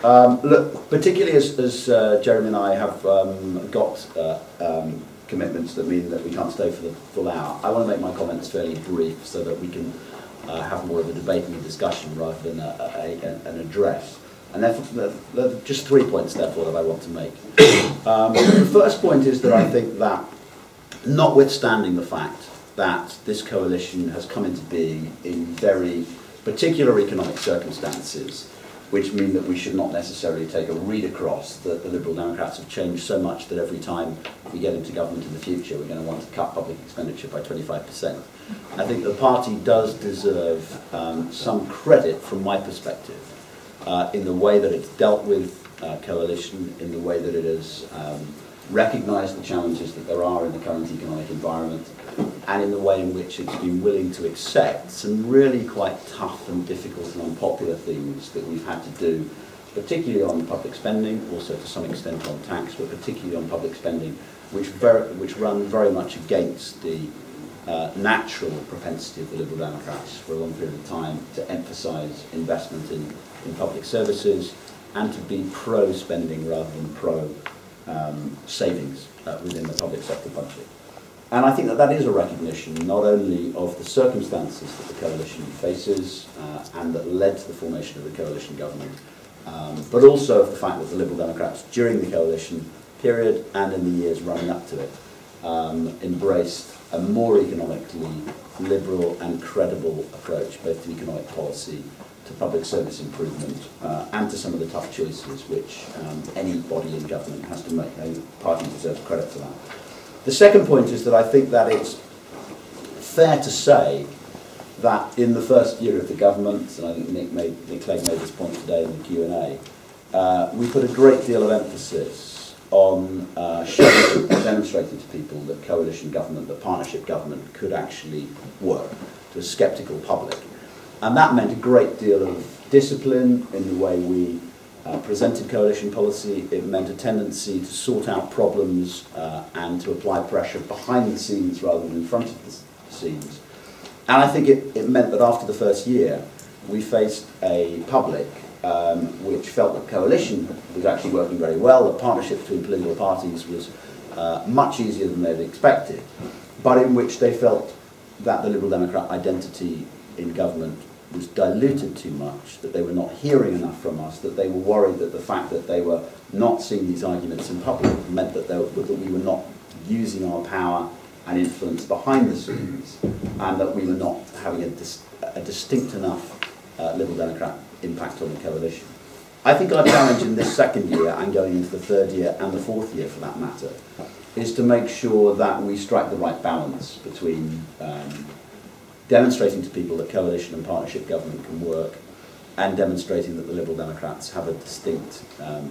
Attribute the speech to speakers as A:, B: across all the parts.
A: Look, particularly as Jeremy and I have got commitments that mean that we can't stay for the full hour, I want to make my comments fairly brief so that we can have more of a debating discussion rather than an address. And therefore, there are just 3 points, therefore, that I want to make. The first point is that I think that, notwithstanding the fact that this coalition has come into being in very particular economic circumstances, which mean that we should not necessarily take a read across that the Liberal Democrats have changed so much that every time we get into government in the future we're going to want to cut public expenditure by 25%. I think the party does deserve some credit from my perspective in the way that it's dealt with coalition, in the way that it has recognised the challenges that there are in the current economic environment, and in the way in which it's been willing to accept some really quite tough and difficult and unpopular things that we've had to do, particularly on public spending, also to some extent on tax, but particularly on public spending, which run very much against the natural propensity of the Liberal Democrats for a long period of time to emphasise investment in public services and to be pro-spending rather than pro-savings within the public sector budget. And I think that that is a recognition not only of the circumstances that the coalition faces and that led to the formation of the coalition government, but also of the fact that the Liberal Democrats during the coalition period and in the years running up to it embraced a more economically liberal and credible approach both to economic policy, to public service improvement, and to some of the tough choices which any body in government has to make. The party deserves credit for that. The second point is that I think that it's fair to say that in the first year of the government, and I think Nick Clegg made this point today in the Q&A, we put a great deal of emphasis on showing and demonstrating to people that coalition government, that partnership government could actually work to a sceptical public. And that meant a great deal of discipline in the way we presented coalition policy. It meant a tendency to sort out problems and to apply pressure behind the scenes rather than in front of the scenes. And I think it meant that after the first year, we faced a public which felt that coalition was actually working very well, that partnership between political parties was much easier than they'd expected, but in which they felt that the Liberal Democrat identity in government was diluted too much, that they were not hearing enough from us, that they were worried that the fact that they were not seeing these arguments in public meant that we were not using our power and influence behind the scenes, and that we were not having a distinct enough Liberal Democrat impact on the coalition. I think our challenge in this second year, and going into the third year and the fourth year for that matter, is to make sure that we strike the right balance between demonstrating to people that coalition and partnership government can work, and demonstrating that the Liberal Democrats have a distinct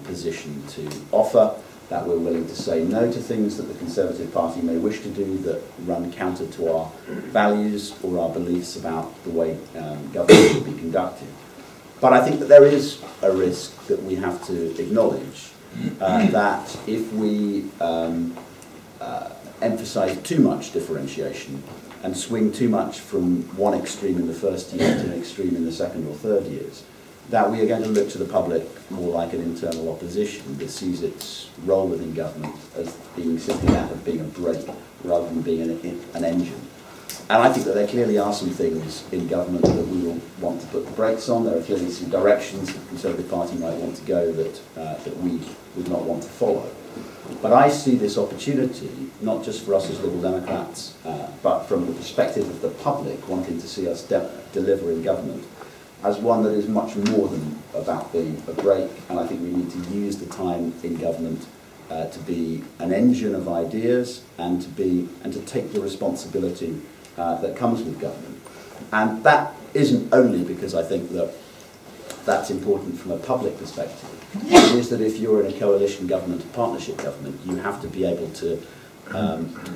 A: position to offer, that we're willing to say no to things that the Conservative Party may wish to do that run counter to our values or our beliefs about the way government should be conducted. But I think that there is a risk that we have to acknowledge that if we emphasise too much differentiation and swing too much from one extreme in the first year to an extreme in the second or third years, that we are going to look to the public more like an internal opposition that sees its role within government as being simply that of being a brake rather than being an engine. And I think that there clearly are some things in government that we will want to put the brakes on. There are clearly some directions that the Conservative Party might want to go that we would not want to follow. But I see this opportunity, not just for us as Liberal Democrats, but from the perspective of the public wanting to see us deliver in government, as one that is much more than about being a brake. And I think we need to use the time in government to be an engine of ideas and to take the responsibility that comes with government. And that isn't only because I think that that's important from a public perspective. It is that if you're in a coalition government, a partnership government, you have to be able to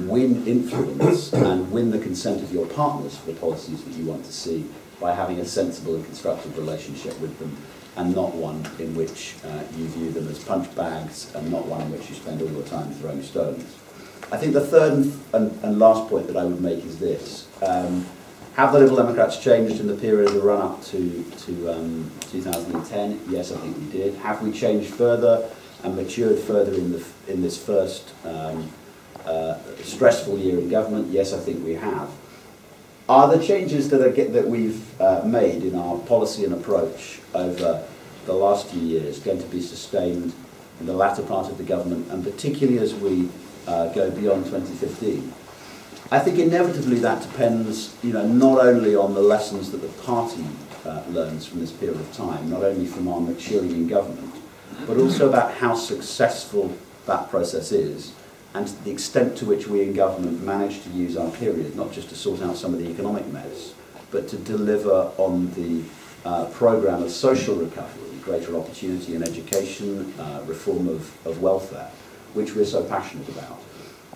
A: win influence and win the consent of your partners for the policies that you want to see by having a sensible and constructive relationship with them, and not one in which you view them as punch bags, and not one in which you spend all your time throwing stones. I think the third and last point that I would make is this. Have the Liberal Democrats changed in the period of the run-up to 2010? Yes, I think we did. Have we changed further and matured further in this first stressful year in government? Yes, I think we have. Are the changes that we've made in our policy and approach over the last few years going to be sustained in the latter part of the government, and particularly as we go beyond 2015? I think inevitably that depends, not only on the lessons that the party learns from this period of time, not only from our maturing in government, but also about how successful that process is, and the extent to which we in government manage to use our period, not just to sort out some of the economic mess, but to deliver on the programme of social recovery, greater opportunity in education, reform of welfare, which we're so passionate about.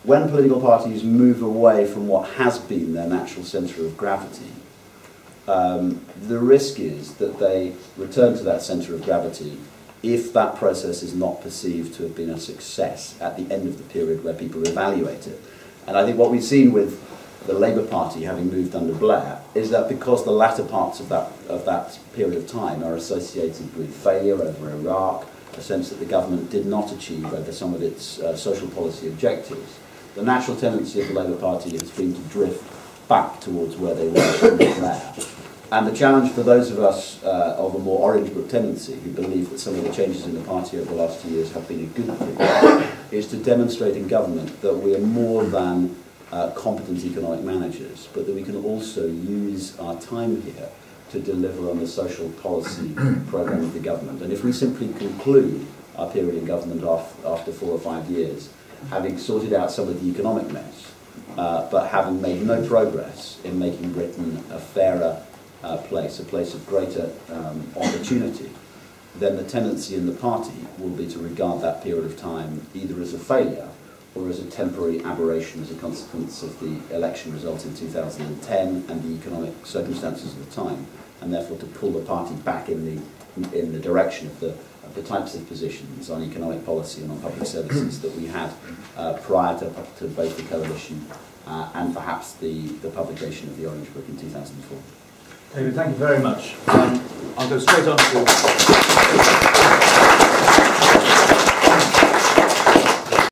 A: When political parties move away from what has been their natural centre of gravity, the risk is that they return to that centre of gravity if that process is not perceived to have been a success at the end of the period where people evaluate it. And I think what we've seen with the Labour Party having moved under Blair is that because the latter parts of that period of time are associated with failure over Iraq, a sense that the government did not achieve over some of its social policy objectives, the natural tendency of the Labour Party has been to drift back towards where they were under Blair. And the challenge for those of us of a more Orange Book tendency, who believe that some of the changes in the party over the last 2 years have been a good thing, is to demonstrate in government that we are more than competent economic managers, but that we can also use our time here to deliver on the social policy programme of the government. And if we simply conclude our period in government after 4 or 5 years, having sorted out some of the economic mess, but having made no progress in making Britain a fairer place, a place of greater opportunity, then the tendency in the party will be to regard that period of time either as a failure or as a temporary aberration as a consequence of the election result in 2010 and the economic circumstances of the time, and therefore to pull the party back in the direction of the types of positions on economic policy and on public services that we had prior to both the coalition and perhaps the publication of the Orange Book in 2004.
B: David, thank you very much. I'll go straight on to